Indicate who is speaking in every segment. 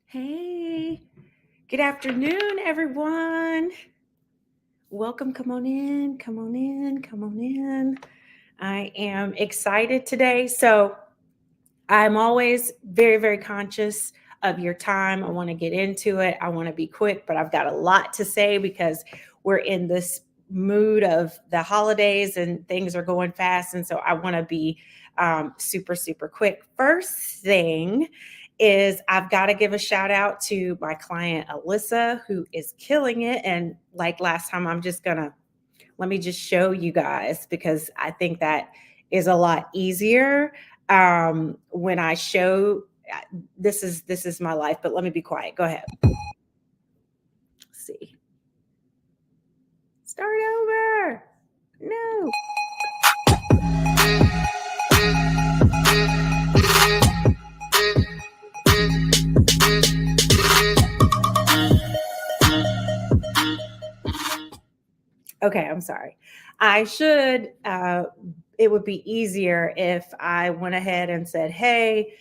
Speaker 1: Hey, good afternoon, everyone. Welcome. Come on in. Come on in. Come on in. I am excited today. I'm always very, very conscious of your time. I want to get into it. I want to be quick, but I've got a lot to say because we're in this mood of the holidays and things are going fast. And so I want to be super, super quick. First thing is I've got to give a shout out to my client, Alyssa, who is killing it. And like last time, let me just show you guys because I think that is a lot easier when I show. This is my life, but let me be quiet. Go ahead. Let's see. Start over. No. Okay, I'm sorry. I should, it would be easier if I went ahead and said, hey,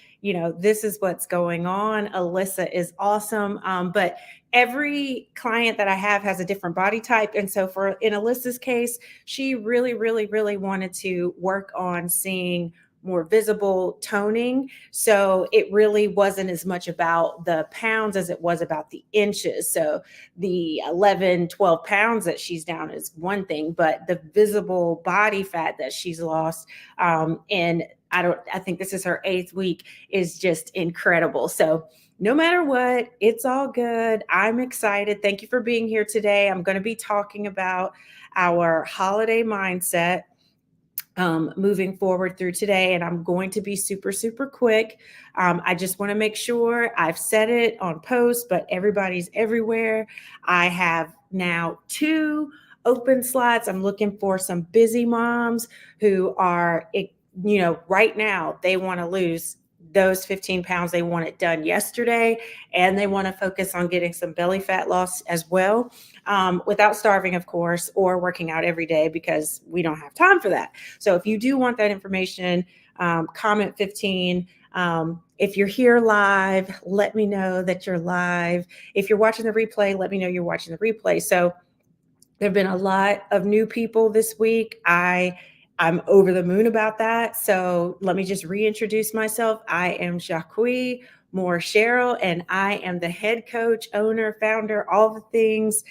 Speaker 1: this is what's going on. Alyssa is awesome. But every client that I have has a different body type. And so in Alyssa's case, she really, really, really wanted to work on seeing more visible toning. So it really wasn't as much about the pounds as it was about the inches. So the 11, 12 pounds that she's down is one thing, but the visible body fat that she's lost, and I think this is her 8th week, is just incredible. So no matter what, it's all good. I'm excited. Thank you for being here today. I'm going to be talking about our holiday mindset moving forward through today. And I'm going to be super, super quick. I just want to make sure I've said it on post, but everybody's everywhere. I have now 2 open slots. I'm looking for some busy moms who are, right now they want to lose those 15 pounds. They want it done yesterday, and they want to focus on getting some belly fat loss as well, without starving, of course, or working out every day because we don't have time for that. So if you do want that information, comment 15. If you're here live, let me know that you're live. If you're watching the replay, let me know you're watching the replay. So there have been a lot of new people this week. I'm over the moon about that. So let me just reintroduce myself. I am Jacques Moore Cheryl, and I am the head coach, owner, founder, all the things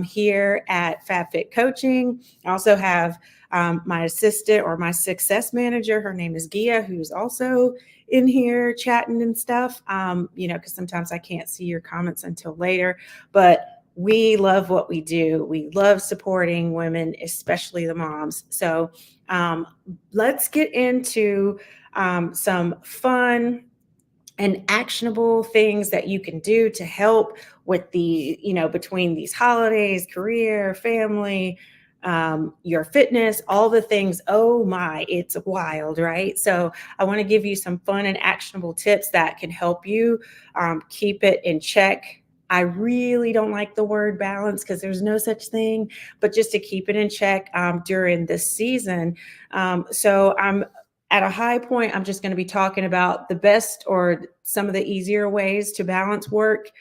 Speaker 1: here at FabFit Coaching. I also have my assistant or my success manager. Her name is Gia, who's also in here chatting and stuff, because sometimes I can't see your comments until later. But we love what we do. We love supporting women, especially the moms. So let's get into some fun and actionable things that you can do to help with between these holidays, career, family, your fitness, all the things. Oh my, it's wild, right? So I want to give you some fun and actionable tips that can help you keep it in check. I really don't like the word balance because there's no such thing, but just to keep it in check during this season. So I'm at a high point. I'm just going to be talking about the best or some of the easier ways to balance work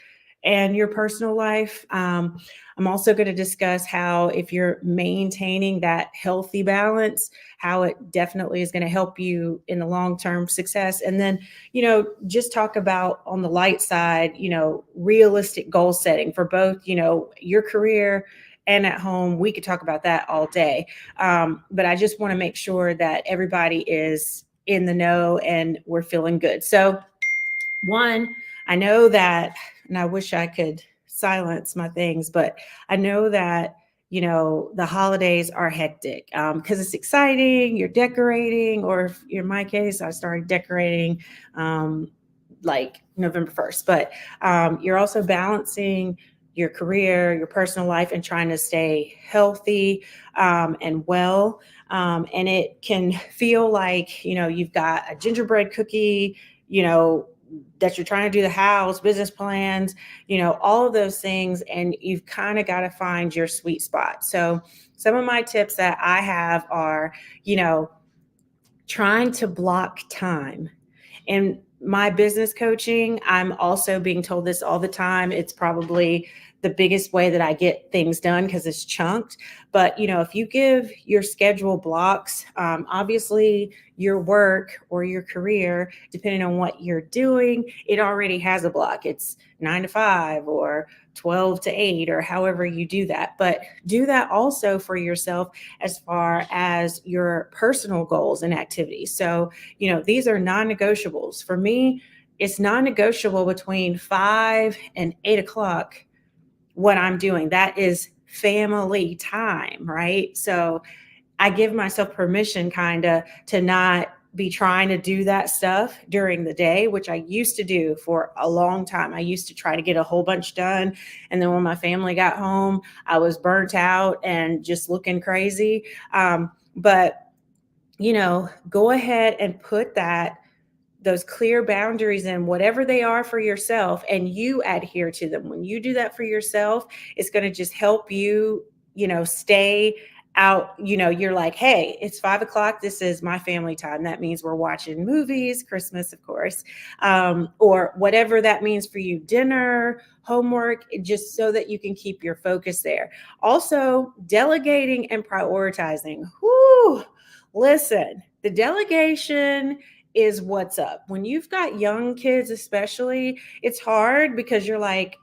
Speaker 1: and your personal life. I'm also going to discuss how, if you're maintaining that healthy balance, how it definitely is going to help you in the long-term success. And then, just talk about, on the light side, realistic goal setting for both, your career and at home. We could talk about that all day. But I just want to make sure that everybody is in the know and we're feeling good. So one, I know that, and I wish I could silence my things, but I know that, the holidays are hectic because it's exciting. You're decorating, or if in my case, I started decorating like November 1st, but you're also balancing your career, your personal life, and trying to stay healthy and well. And it can feel like, you've got a gingerbread cookie, that you're trying to do the house, business plans, all of those things. And you've kind of got to find your sweet spot. So some of my tips that I have are, trying to block time In my business coaching, I'm also being told this all the time. It's probably the biggest way that I get things done because it's chunked. But, if you give your schedule blocks, obviously your work or your career, depending on what you're doing, it already has a block. It's 9 to 5 or 12 to 8 or however you do that. But do that also for yourself as far as your personal goals and activities. So, these are non-negotiables. For me, it's non-negotiable between 5 and 8 o'clock what I'm doing. That is family time, right? So I give myself permission kind of to not be trying to do that stuff during the day, which I used to do for a long time. I used to try to get a whole bunch done. And then when my family got home, I was burnt out and just looking crazy. But, go ahead and put those clear boundaries in whatever they are for yourself, and you adhere to them. When you do that for yourself, it's going to just help you, stay out. You're like, hey, it's 5 o'clock. This is my family time. That means we're watching movies, Christmas, of course, or whatever that means for you, dinner, homework, just so that you can keep your focus there. Also, delegating and prioritizing. Whoo, listen, the delegation is what's up. When you've got young kids, especially, it's hard because you're like,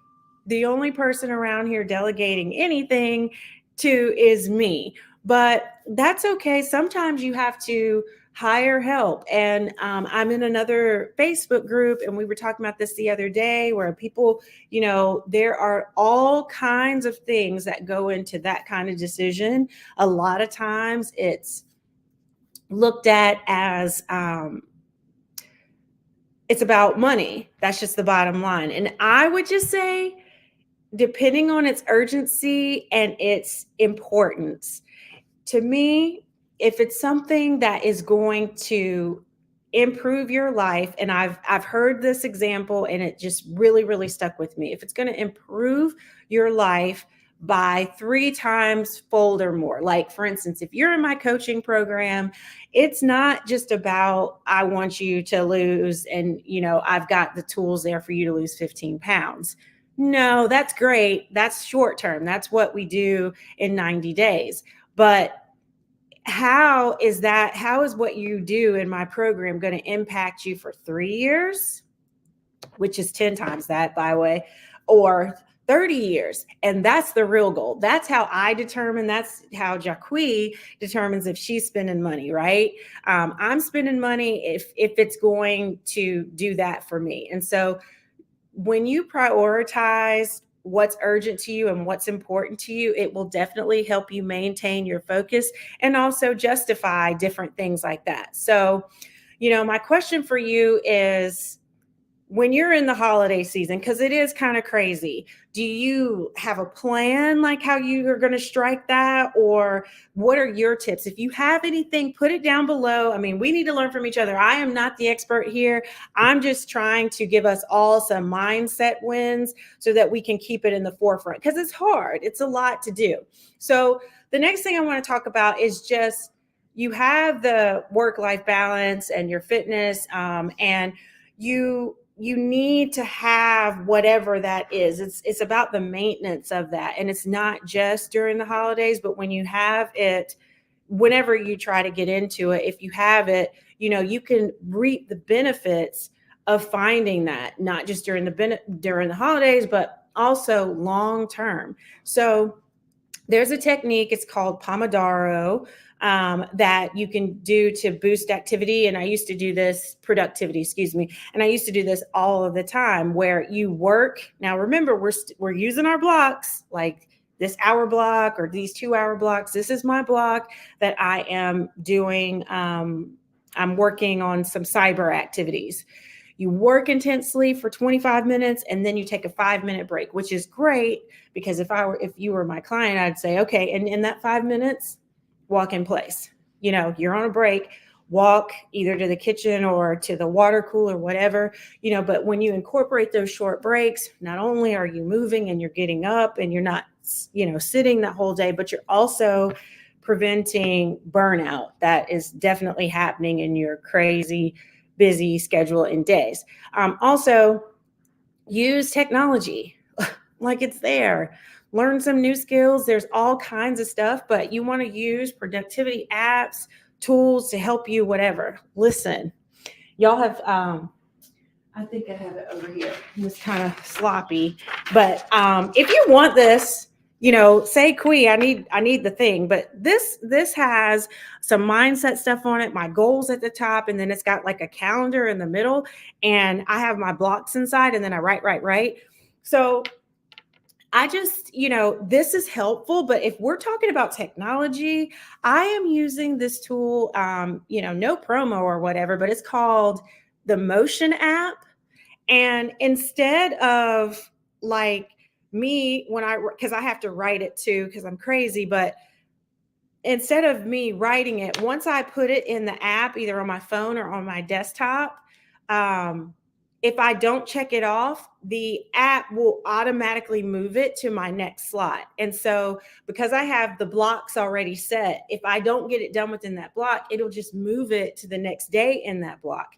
Speaker 1: the only person around here delegating anything to is me. But that's okay. Sometimes you have to hire help. And I'm in another Facebook group, and we were talking about this the other day where people, there are all kinds of things that go into that kind of decision. A lot of times it's looked at as it's about money. That's just the bottom line. And I would just say, depending on its urgency and its importance, to me, if it's something that is going to improve your life, and I've heard this example and it just really, really stuck with me. If it's going to improve your life by 3 times fold or more, like for instance, if you're in my coaching program, it's not just about I want you to lose and I've got the tools there for you to lose 15 pounds. No, that's great. That's short term. That's what we do in 90 days. But how is what you do in my program going to impact you for 3 years, which is 10 times that, by the way, or 30 years? And that's the real goal. That's how I determine. That's how Jacque determines if she's spending money, right? I'm spending money if it's going to do that for me. And so when you prioritize what's urgent to you and what's important to you, it will definitely help you maintain your focus and also justify different things like that. So, my question for you is, when you're in the holiday season, because it is kind of crazy, do you have a plan like how you are going to strike that? Or what are your tips? If you have anything, put it down below. I mean, we need to learn from each other. I am not the expert here. I'm just trying to give us all some mindset wins so that we can keep it in the forefront, because it's hard. It's a lot to do. So the next thing I want to talk about is just, you have the work-life balance and your fitness, and you need to have whatever that is. It's about the maintenance of that. And it's not just during the holidays, but when you have it, whenever you try to get into it, if you have it, you can reap the benefits of finding that, not just during the holidays, but also long term. So there's a technique, it's called Pomodoro, that you can do to boost activity. And I used to do this, productivity, excuse me. And I used to do this all of the time, where you work. Now, remember, we're using our blocks, like this hour block or these 2-hour blocks. This is my block that I am doing. I'm working on some cyber activities. You work intensely for 25 minutes and then you take a 5-minute break, which is great, because if you were my client, I'd say, okay, and in that 5 minutes, walk in place. You're on a break, walk either to the kitchen or to the water cooler, whatever, but when you incorporate those short breaks, not only are you moving and you're getting up and you're not, sitting that whole day, but you're also preventing burnout that is definitely happening in your crazy busy schedule and days. Also, use technology like it's there. Learn some new skills. There's all kinds of stuff, but you want to use productivity apps, tools to help you, whatever. Listen, y'all have, I think I have it over here. It's kind of sloppy, but if you want this, say Kui, I need the thing. But this has some mindset stuff on it, my goals at the top, and then it's got like a calendar in the middle, and I have my blocks inside, and then I write. So I just, this is helpful. But if we're talking about technology, I am using this tool, no promo or whatever, but it's called the Motion app. And instead of like me, because I have to write it too, because I'm crazy, but instead of me writing it, once I put it in the app, either on my phone or on my desktop, if I don't check it off, the app will automatically move it to my next slot. And so because I have the blocks already set, if I don't get it done within that block, it'll just move it to the next day in that block.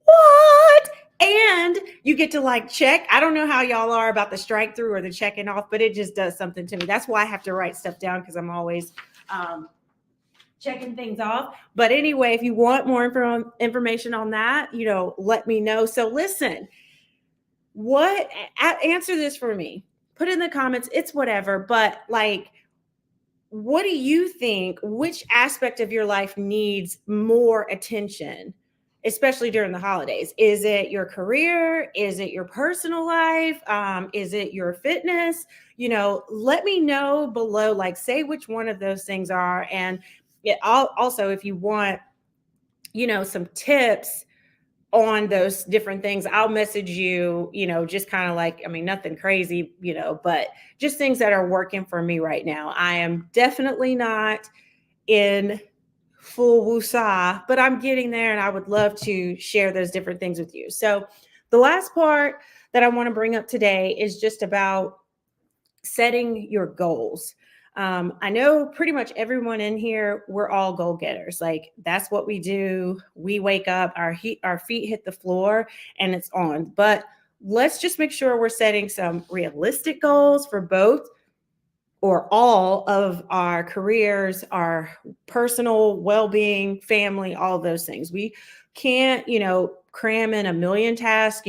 Speaker 1: What? And you get to like check. I don't know how y'all are about the strike through or the checking off, but it just does something to me. That's why I have to write stuff down, because I'm always checking things off. But anyway, if you want more information on that, let me know. So listen, answer this for me. Put in the comments. It's whatever. But like, what do you think? Which aspect of your life needs more attention, especially during the holidays? Is it your career? Is it your personal life? Is it your fitness? Let me know below, like say which one of those things are. And also, if you want, some tips on those different things, I'll message you, just kind of like, nothing crazy, but just things that are working for me right now. I am definitely not in full woosah, but I'm getting there, and I would love to share those different things with you. So the last part that I want to bring up today is just about setting your goals. I know pretty much everyone in here, we're all goal getters. Like that's what we do. We wake up, our feet hit the floor, and it's on. But let's just make sure we're setting some realistic goals for both or all of our careers, our personal well-being, family, all those things. We can't, cram in a million tasks,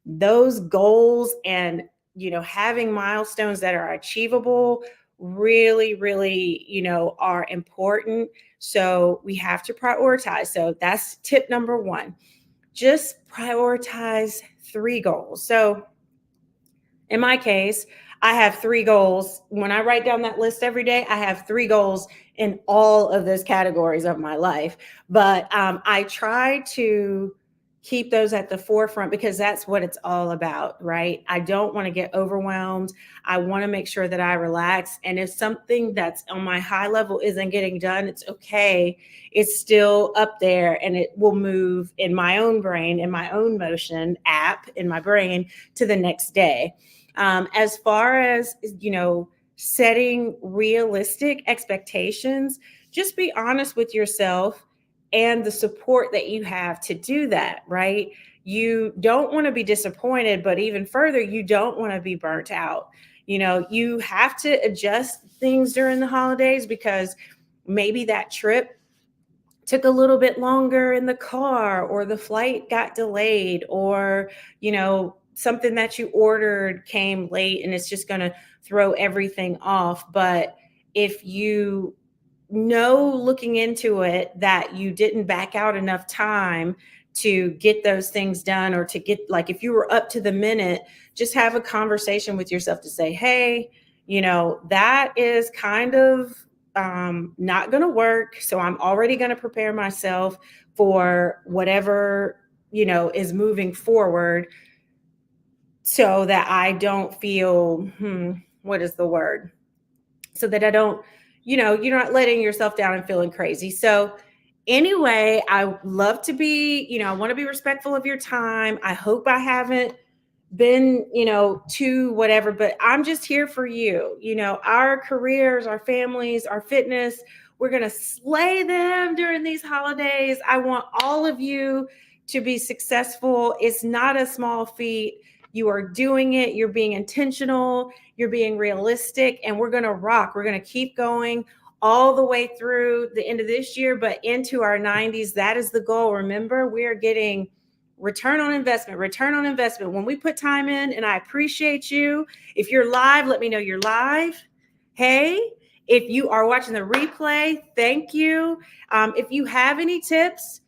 Speaker 1: those goals and, having milestones that are achievable really, really, are important. So we have to prioritize. So that's tip number one. Just prioritize 3 goals. So in my case, I have 3 goals. When I write down that list every day, I have 3 goals in all of those categories of my life. But I try to keep those at the forefront because that's what it's all about, right? I don't want to get overwhelmed. I want to make sure that I relax. And if something that's on my high level isn't getting done, it's okay. It's still up there, and it will move in my own brain, in my own motion app in my brain to the next day. As far as, setting realistic expectations, just be honest with yourself and the support that you have to do that, right? You don't want to be disappointed, but even further, you don't want to be burnt out. You have to adjust things during the holidays because maybe that trip took a little bit longer in the car, or the flight got delayed, or, something that you ordered came late, and it's just going to throw everything off. But if you looking into it that you didn't back out enough time to get those things done, or to get, like, if you were up to the minute, just have a conversation with yourself to say, hey, that is kind of not going to work. So I'm already going to prepare myself for whatever, is moving forward, so that I don't feel, what is the word? So that I don't, you're not letting yourself down and feeling crazy. So anyway, I love to be, I want to be respectful of your time. I hope I haven't been, too whatever, but I'm just here for you. Our careers, our families, our fitness, we're going to slay them during these holidays. I want all of you to be successful. It's not a small feat. You are doing it. You're being intentional. You're being realistic. And we're going to rock. We're going to keep going all the way through the end of this year, but into our 90s. That is the goal. Remember, we are getting return on investment, return on investment. When we put time in, and I appreciate you. If you're live, let me know you're live. Hey, if you are watching the replay, thank you. If you have any tips,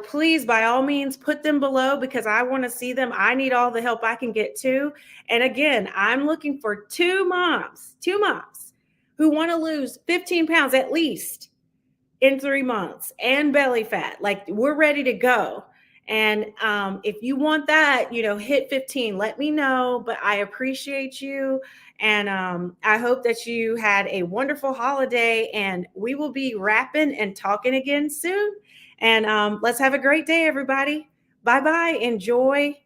Speaker 1: please, by all means, put them below because I want to see them. I need all the help I can get too. And again, I'm looking for two moms who want to lose 15 pounds at least in 3 months and belly fat. Like, we're ready to go. And if you want that, hit 15, let me know. But I appreciate you. And I hope that you had a wonderful holiday. And we will be rapping and talking again soon. And let's have a great day, everybody. Bye-bye. Enjoy